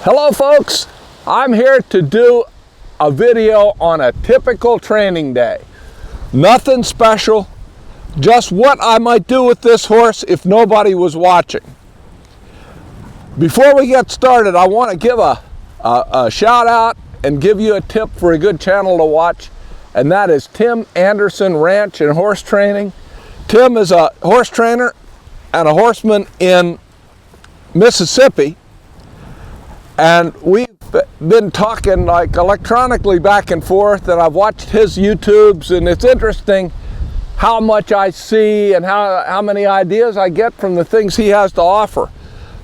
Hello folks, I'm here to do a video on a typical training day. Nothing special, just what I might do with this horse if nobody was watching. Before we get started, I want to give a shout out and give you a tip for a good channel to watch, and that is Tim Anderson Ranch and Horse Training. Tim is a horse trainer and a horseman in Mississippi, and we've been talking like electronically back and forth, and I've watched his YouTubes, and it's interesting how much I see and how many ideas I get from the things he has to offer.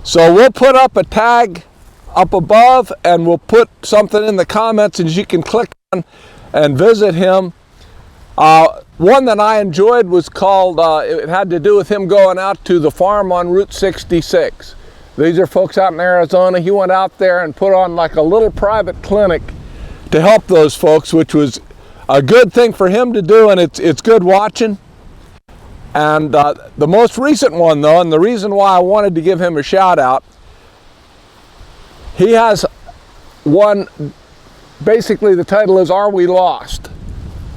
So we'll put up a tag up above, and we'll put something in the comments and you can click on and visit him. One that I enjoyed was called, it had to do with him going out to the farm on Route 66. These are folks out in Arizona. He went out there and put on like a little private clinic to help those folks, which was a good thing for him to do, and it's good watching. And the most recent one though, and the reason why I wanted to give him a shout out, he has one, basically the title is Are We Lost?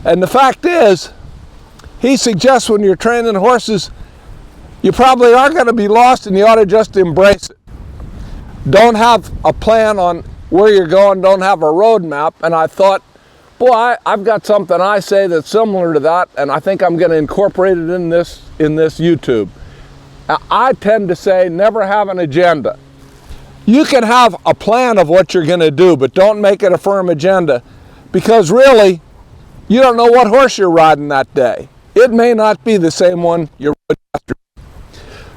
And the fact is, he suggests when you're training horses, you probably are going to be lost, and you ought to just embrace it. Don't have a plan on where you're going, don't have a road map. And I thought, boy, I've got something I say that's similar to that, and I think I'm going to incorporate it in this YouTube. I tend to say never have an agenda. You can have a plan of what you're going to do, but don't make it a firm agenda, because really, you don't know what horse you're riding that day. It may not be the same one you rode yesterday.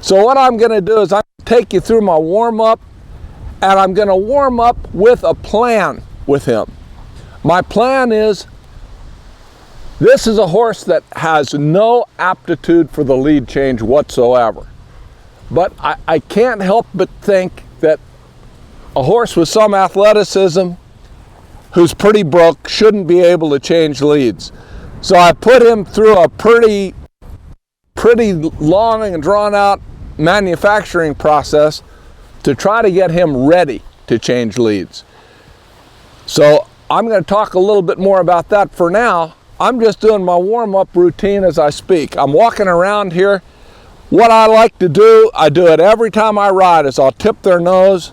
So what I'm going to do is I'm going to take you through my warm-up, and I'm going to warm up with a plan with him. My plan is, this is a horse that has no aptitude for the lead change whatsoever. But I can't help but think that a horse with some athleticism who's pretty broke shouldn't be able to change leads. So I put him through a pretty long and drawn out manufacturing process to try to get him ready to change leads. So I'm going to talk a little bit more about that. For now, I'm just doing my warm-up routine as I speak. I'm walking around here. What I like to do, I do it every time I ride, is I'll tip their nose,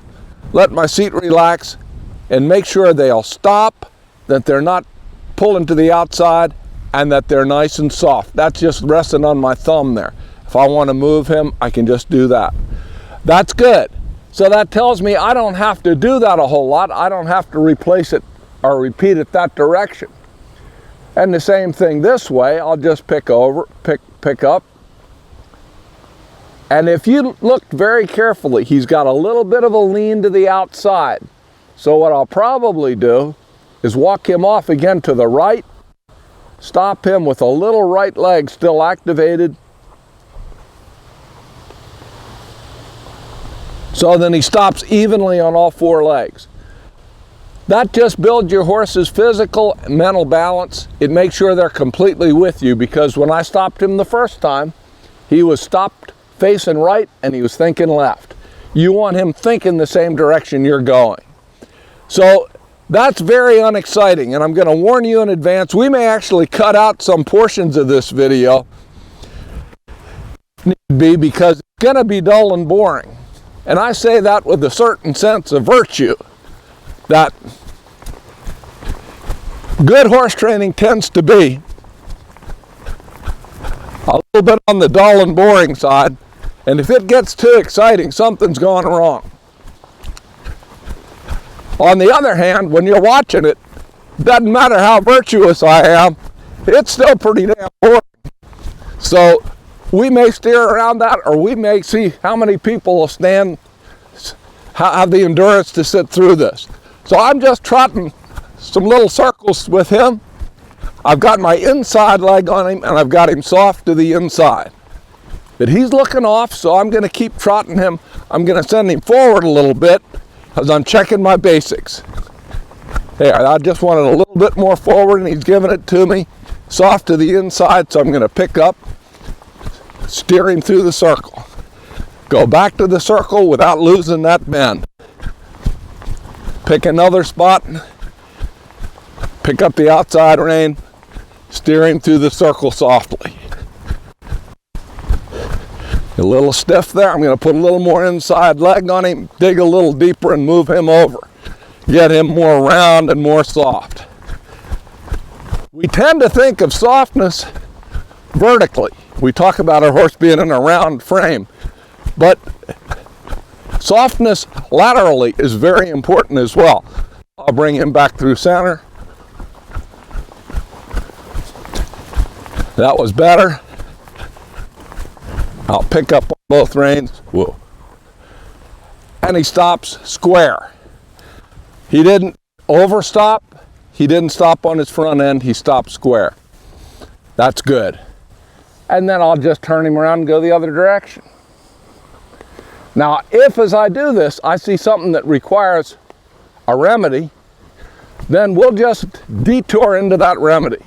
let my seat relax, and make sure they'll stop, that they're not pulling to the outside, and that they're nice and soft. That's just resting on my thumb there. If I want to move him, I can just do that. That's good. So that tells me I don't have to do that a whole lot. I don't have to replace it or repeat it that direction. And the same thing this way, I'll just pick up. And if you look very carefully, he's got a little bit of a lean to the outside. So what I'll probably do is walk him off again to the right, stop him with a little right leg still activated. So then he stops evenly on all four legs. That just builds your horse's physical and mental balance. It makes sure they're completely with you, because when I stopped him the first time, he was stopped facing right and he was thinking left. You want him thinking the same direction you're going. So that's very unexciting, and I'm going to warn you in advance, we may actually cut out some portions of this video, because it's going to be dull and boring. And I say that with a certain sense of virtue, that good horse training tends to be a little bit on the dull and boring side, and if it gets too exciting, something's gone wrong. On the other hand, when you're watching it, doesn't matter how virtuous I am, it's still pretty damn boring. So we may steer around that, or we may see how many people will have the endurance to sit through this. So I'm just trotting some little circles with him. I've got my inside leg on him, and I've got him soft to the inside. But he's looking off, so I'm going to keep trotting him. I'm going to send him forward a little bit, because I'm checking my basics. There, I just wanted a little bit more forward, and he's giving it to me. Soft to the inside, so I'm going to pick up, steer him through the circle. Go back to the circle without losing that bend. Pick another spot, pick up the outside rein, steer him through the circle softly. A little stiff there. I'm going to put a little more inside leg on him, dig a little deeper and move him over. Get him more round and more soft. We tend to think of softness vertically. We talk about our horse being in a round frame, but softness laterally is very important as well. I'll bring him back through center. That was better. I'll pick up on both reins. Whoa. And he stops square. He didn't overstop. He didn't stop on his front end. He stopped square. That's good. And then I'll just turn him around and go the other direction. Now, if as I do this, I see something that requires a remedy, then we'll just detour into that remedy.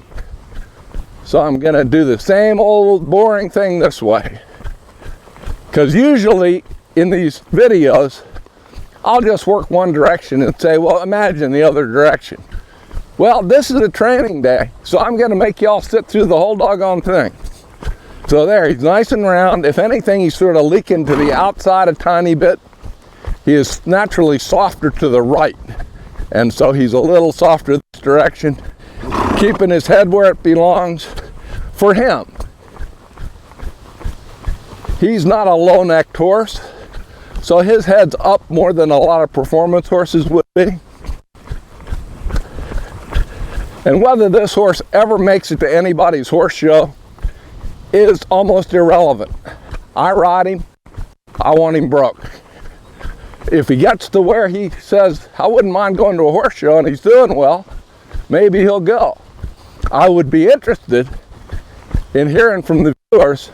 So I'm going to do the same old boring thing this way. Because usually in these videos, I'll just work one direction and say, well, imagine the other direction. Well, this is a training day, so I'm going to make y'all sit through the whole doggone thing. So there, he's nice and round. If anything, he's sort of leaking to the outside a tiny bit. He is naturally softer to the right, and so he's a little softer this direction, keeping his head where it belongs for him. He's not a low-necked horse, so his head's up more than a lot of performance horses would be. And whether this horse ever makes it to anybody's horse show is almost irrelevant. I ride him, I want him broke. If he gets to where he says, I wouldn't mind going to a horse show and he's doing well, maybe he'll go. I would be interested in hearing from the viewers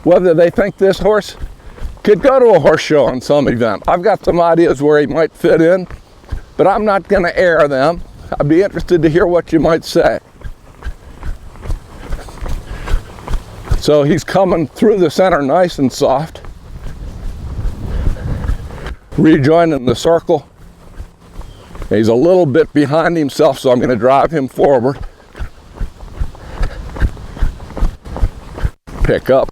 whether they think this horse could go to a horse show on some event. I've got some ideas where he might fit in, but I'm not going to air them. I'd be interested to hear what you might say. So he's coming through the center nice and soft, rejoining the circle. He's a little bit behind himself, so I'm going to drive him forward. Pick up.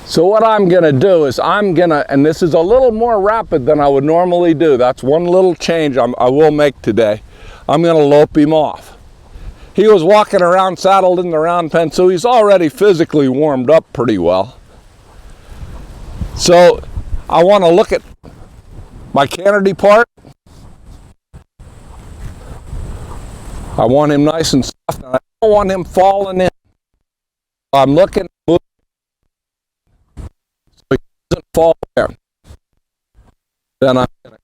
So what I'm going to do is and this is a little more rapid than I would normally do. That's one little change I will make today. I'm going to lope him off. He was walking around saddled in the round pen, so he's already physically warmed up pretty well. So I want to look at my canterdy part. I want him nice and soft, and I don't want him falling in. I'm looking so he doesn't fall there. Then I'm going to,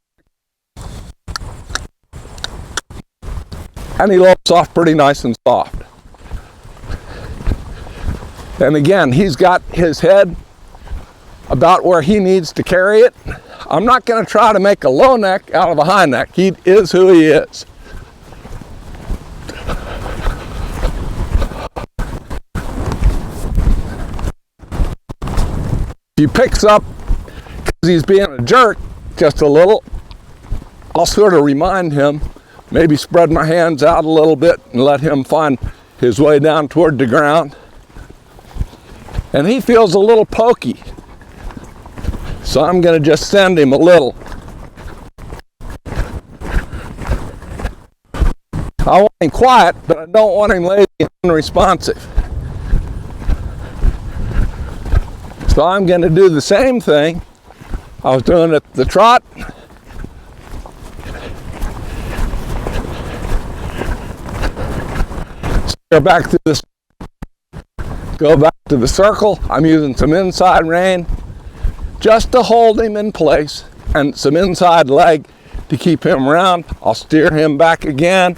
and he lopes off pretty nice and soft. And again, he's got his head about where he needs to carry it. I'm not going to try to make a low neck out of a high neck. He is who he is. If he picks up because he's being a jerk just a little, I'll sort of remind him, maybe spread my hands out a little bit and let him find his way down toward the ground. And he feels a little pokey, so I'm going to just send him a little. I want him quiet, but I don't want him lazy and unresponsive. So I'm going to do the same thing I was doing at the trot. Go back to this. Go back to the circle. I'm using some inside rein just to hold him in place and some inside leg to keep him round. I'll steer him back again.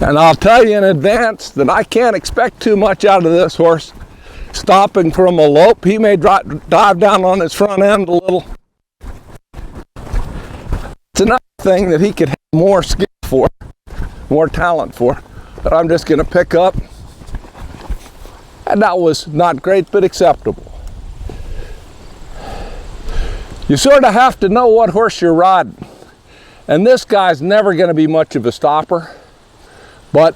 And I'll tell you in advance that I can't expect too much out of this horse stopping from a lope. He may dive down on his front end a little. It's another thing that he could have more skill for, more talent for, that I'm just going to pick up. And that was not great, but acceptable. You sort of have to know what horse you're riding. And this guy's never going to be much of a stopper, but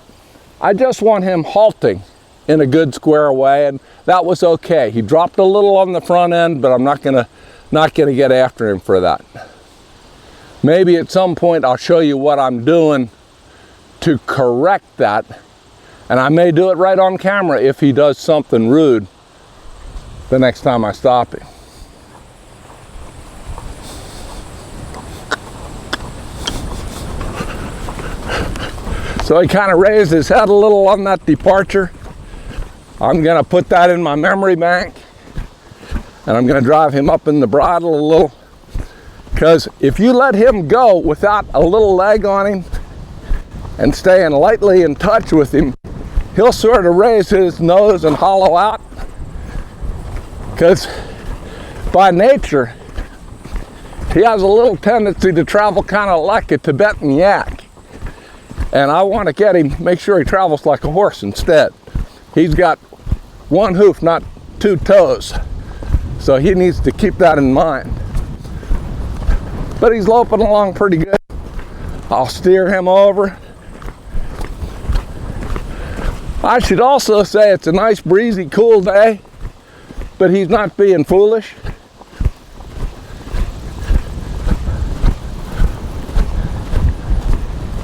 I just want him halting in a good square way, and that was okay. He dropped a little on the front end, but I'm not gonna get after him for that. Maybe at some point I'll show you what I'm doing to correct that, and I may do it right on camera if he does something rude the next time I stop him. So he kind of raised his head a little on that departure. I'm going to put that in my memory bank, and I'm going to drive him up in the bridle a little, because if you let him go without a little leg on him and staying lightly in touch with him, he'll sort of raise his nose and hollow out, because by nature he has a little tendency to travel kind of like a Tibetan yak. And I want to get him, make sure he travels like a horse instead. He's got one hoof, not two toes. So he needs to keep that in mind. But he's loping along pretty good. I'll steer him over. I should also say it's a nice breezy, cool day, but he's not being foolish.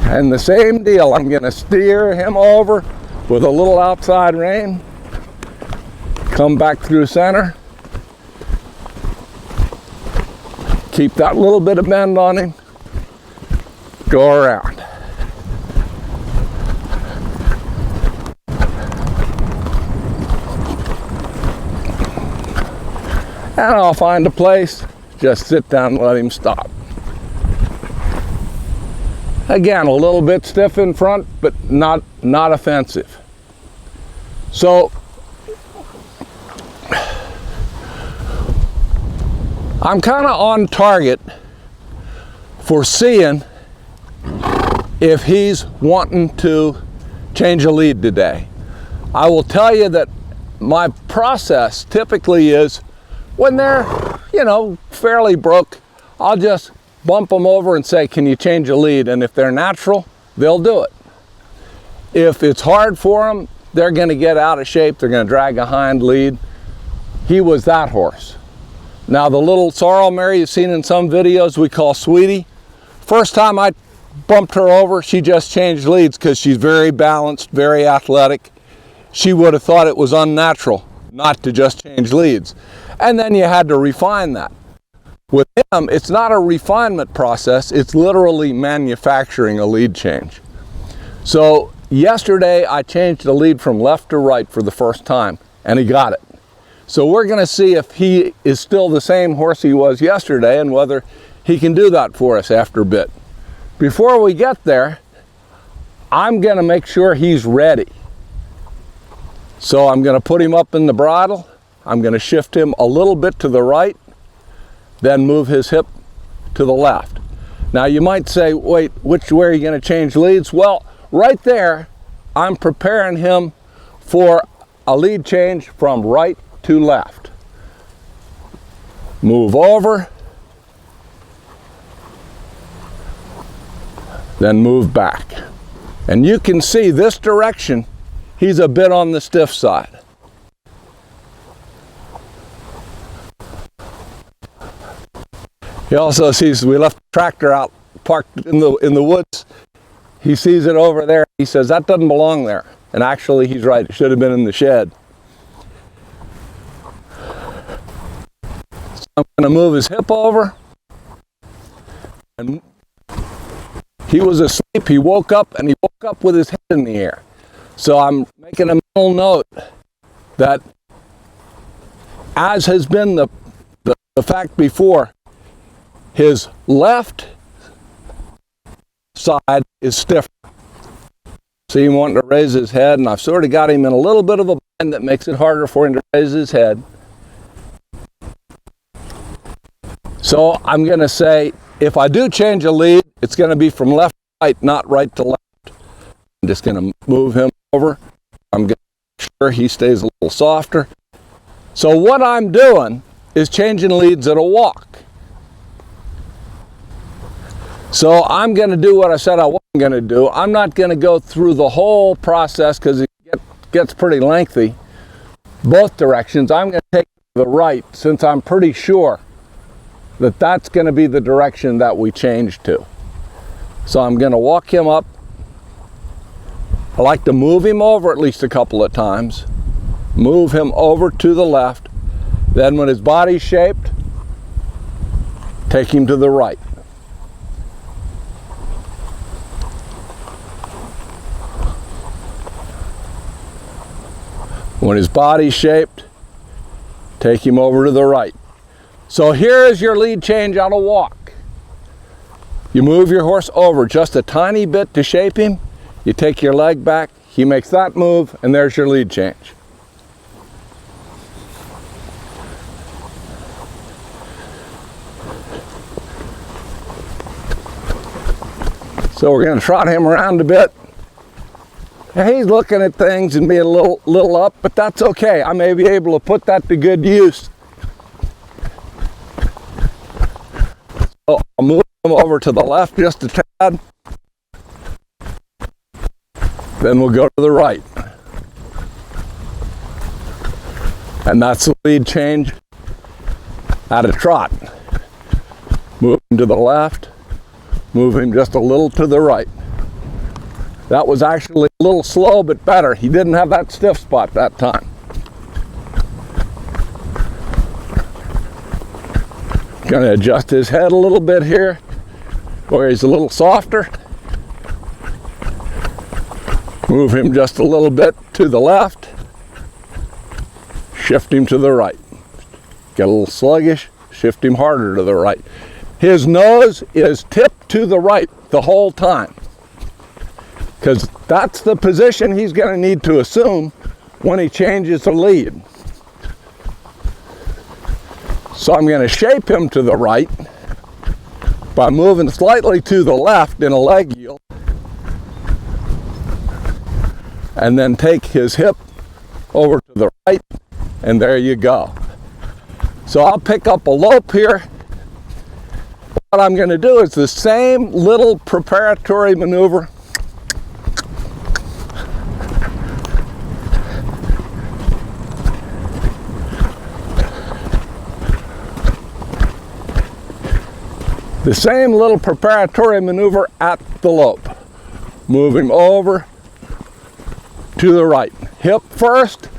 And the same deal, I'm going to steer him over with a little outside rein, come back through center, keep that little bit of bend on him, go around. And I'll find a place, just sit down and let him stop. Again, a little bit stiff in front, but not offensive. So I'm kind of on target for seeing if he's wanting to change a lead today. I will tell you that my process typically is when they're, fairly broke, I'll just bump them over and say, can you change a lead? And if they're natural, they'll do it. If it's hard for them, they're going to get out of shape. They're going to drag a hind lead. He was that horse. Now the little sorrel mare you've seen in some videos we call Sweetie. First time I bumped her over, she just changed leads because she's very balanced, very athletic. She would have thought it was unnatural not to just change leads. And then you had to refine that. With him, it's not a refinement process, it's literally manufacturing a lead change. So yesterday I changed the lead from left to right for the first time, and he got it. So we're going to see if he is still the same horse he was yesterday and whether he can do that for us after a bit. Before we get there, I'm going to make sure he's ready. So I'm going to put him up in the bridle, I'm going to shift him a little bit to the right, then move his hip to the left. Now you might say, wait, which way are you going to change leads? Well, right there, I'm preparing him for a lead change from right to left. Move over, then move back. And you can see this direction, he's a bit on the stiff side. He also sees we left the tractor out parked in the woods. He sees it over there. He says, that doesn't belong there. And actually, he's right. It should have been in the shed. So I'm going to move his hip over. And he was asleep. He woke up, and he woke up with his head in the air. So I'm making a mental note that, as has been the fact before, his left side is stiffer. See him wanting to raise his head, and I've sort of got him in a little bit of a line that makes it harder for him to raise his head. So I'm going to say, if I do change a lead, it's going to be from left to right, not right to left. I'm just going to move him over. I'm going to make sure he stays a little softer. So what I'm doing is changing leads at a walk. So I'm going to do what I said I wasn't going to do. I'm not going to go through the whole process because it gets pretty lengthy both directions. I'm going to take the right since I'm pretty sure that that's going to be the direction that we change to. So I'm going to walk him up. I like to move him over at least a couple of times. Move him over to the left. Then when his body's shaped, take him to the right. When his body's shaped, take him over to the right. So here is your lead change on a walk. You move your horse over just a tiny bit to shape him. You take your leg back, he makes that move, and there's your lead change. So we're going to trot him around a bit. He's looking at things and being a little up, but that's okay. I may be able to put that to good use. So I'll move him over to the left just a tad. Then we'll go to the right. And that's the lead change at a trot. Move him to the left, move him just a little to the right. That was actually a little slow, but better. He didn't have that stiff spot that time. Going to adjust his head a little bit here, where he's a little softer. Move him just a little bit to the left. Shift him to the right. Get a little sluggish, shift him harder to the right. His nose is tipped to the right the whole time, because that's the position he's going to need to assume when he changes the lead. So I'm going to shape him to the right by moving slightly to the left in a leg yield, and then take his hip over to the right, and there you go. So I'll pick up a lope here. What I'm going to do is the same little preparatory maneuver. The same little preparatory maneuver at the lope. Move him over to the right. Hip first,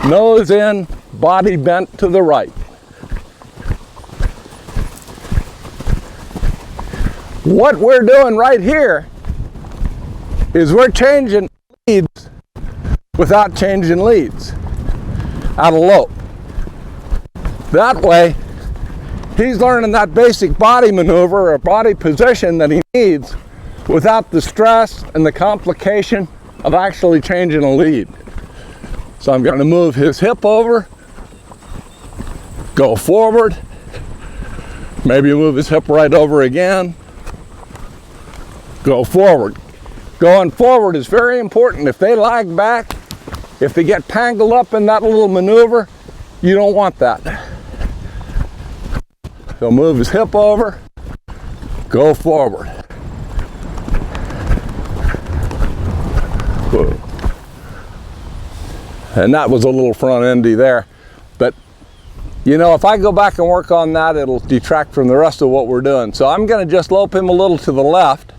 nose in, body bent to the right. What we're doing right here is we're changing leads without changing leads at a lope. That way, he's learning that basic body maneuver or body position that he needs without the stress and the complication of actually changing a lead. So I'm going to move his hip over, go forward, maybe move his hip right over again, go forward. Going forward is very important. If they lag back, if they get tangled up in that little maneuver, you don't want that. So move his hip over, go forward. And that was a little front endy there. But, you know, if I go back and work on that, it'll detract from the rest of what we're doing. So I'm going to just lope him a little to the left.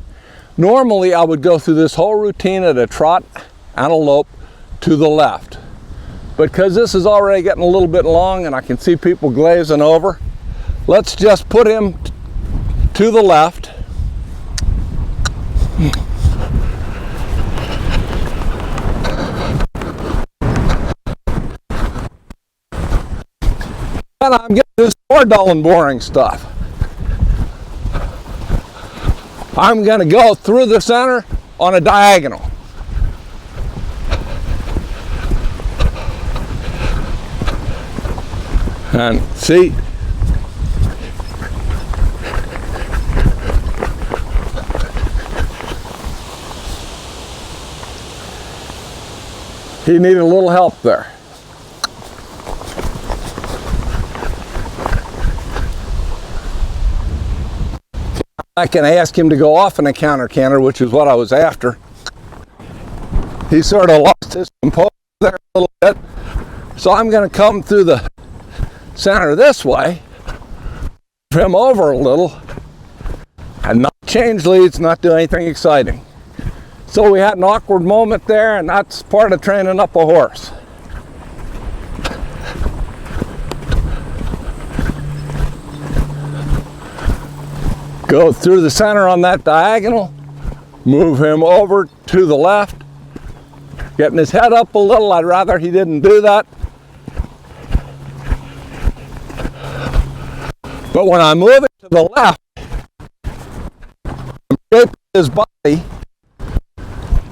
Normally, I would go through this whole routine at a trot and a lope to the left. But because this is already getting a little bit long and I can see people glazing over, let's just put him to the left. And I'm getting this more dull and boring stuff. I'm going to go through the center on a diagonal. And see, he needed a little help there. I can ask him to go off in a counter canter, which is what I was after. He sort of lost his composure there a little bit. So I'm going to come through the center this way, move him over a little, and not change leads, not do anything exciting. So we had an awkward moment there, and that's part of training up a horse. Go through the center on that diagonal, move him over to the left, getting his head up a little. I'd rather he didn't do that. But when I move it to the left, I'm shaping his body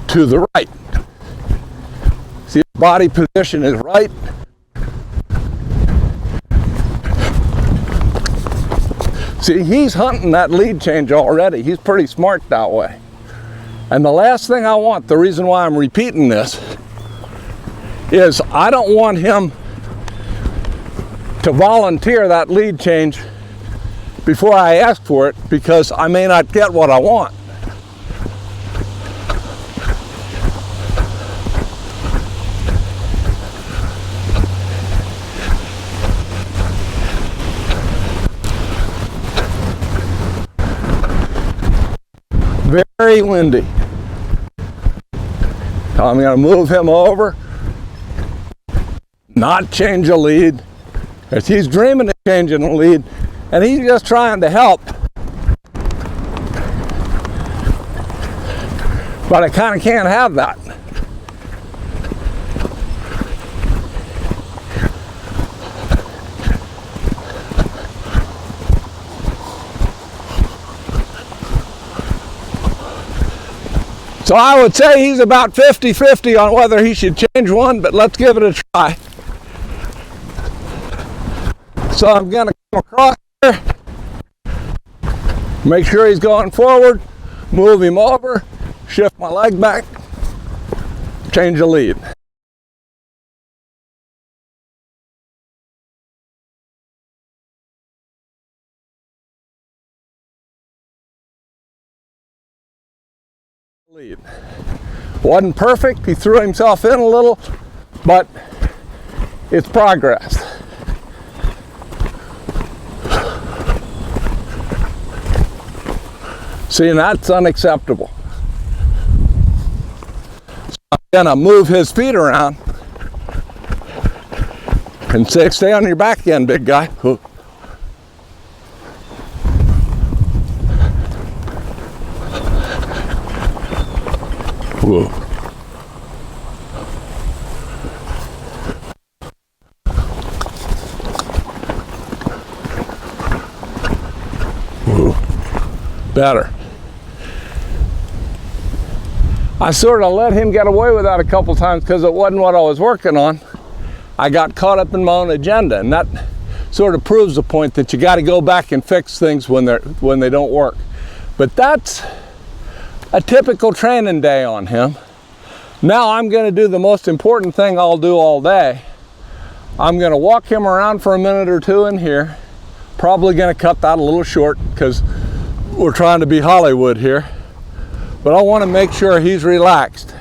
to the right. See, his body position is right. See, he's hunting that lead change already. He's pretty smart that way. And the last thing I want, the reason why I'm repeating this, is I don't want him to volunteer that lead change before I ask for it, because I may not get what I want. Very windy. I'm going to move him over, not change a lead, because he's dreaming of changing a lead, and he's just trying to help. But I kind of can't have that. So I would say he's about 50-50 on whether he should change one, but let's give it a try. So I'm going to come across here, make sure he's going forward, move him over, shift my leg back, change the lead. Lead. Wasn't perfect, he threw himself in a little, but it's progress. See, and that's unacceptable. So I'm gonna move his feet around and say, stay on your back again, big guy. Whoa. Whoa. Better. I sort of let him get away with that a couple times because it wasn't what I was working on. I got caught up in my own agenda, and that sort of proves the point that you got to go back and fix things when they don't work. But that's a typical training day on him. Now I'm going to do the most important thing I'll do all day. I'm going to walk him around for a minute or two in here. Probably going to cut that a little short because we're trying to be Hollywood here. But I want to make sure he's relaxed.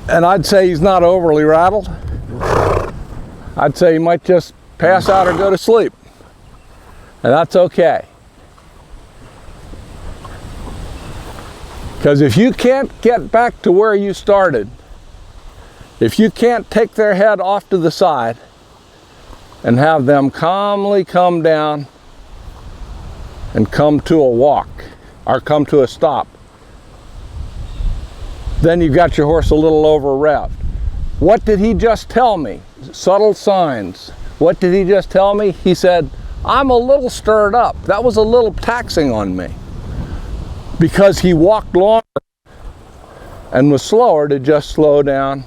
And I'd say he's not overly rattled. I'd say he might just pass out or go to sleep. And that's okay. Because if you can't get back to where you started, if you can't take their head off to the side and have them calmly come down and come to a walk or come to a stop, then you've got your horse a little over revved. What did he just tell me? Subtle signs. What did he just tell me? He said, I'm a little stirred up. That was a little taxing on me. Because he walked longer and was slower to just slow down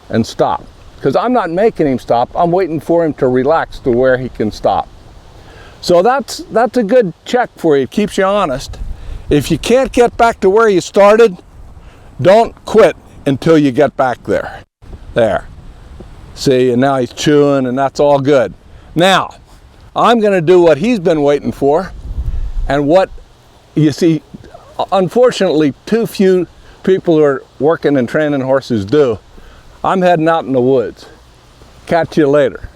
and stop. because I'm not making him stop. I'm waiting for him to relax to where he can stop. So that's a good check for you. It keeps you honest. If you can't get back to where you started, don't quit until you get back there. There. See, and now he's chewing, and that's all good. Now, I'm going to do what he's been waiting for, and what, you see, unfortunately, too few people who are working and training horses do. I'm heading out in the woods. Catch you later.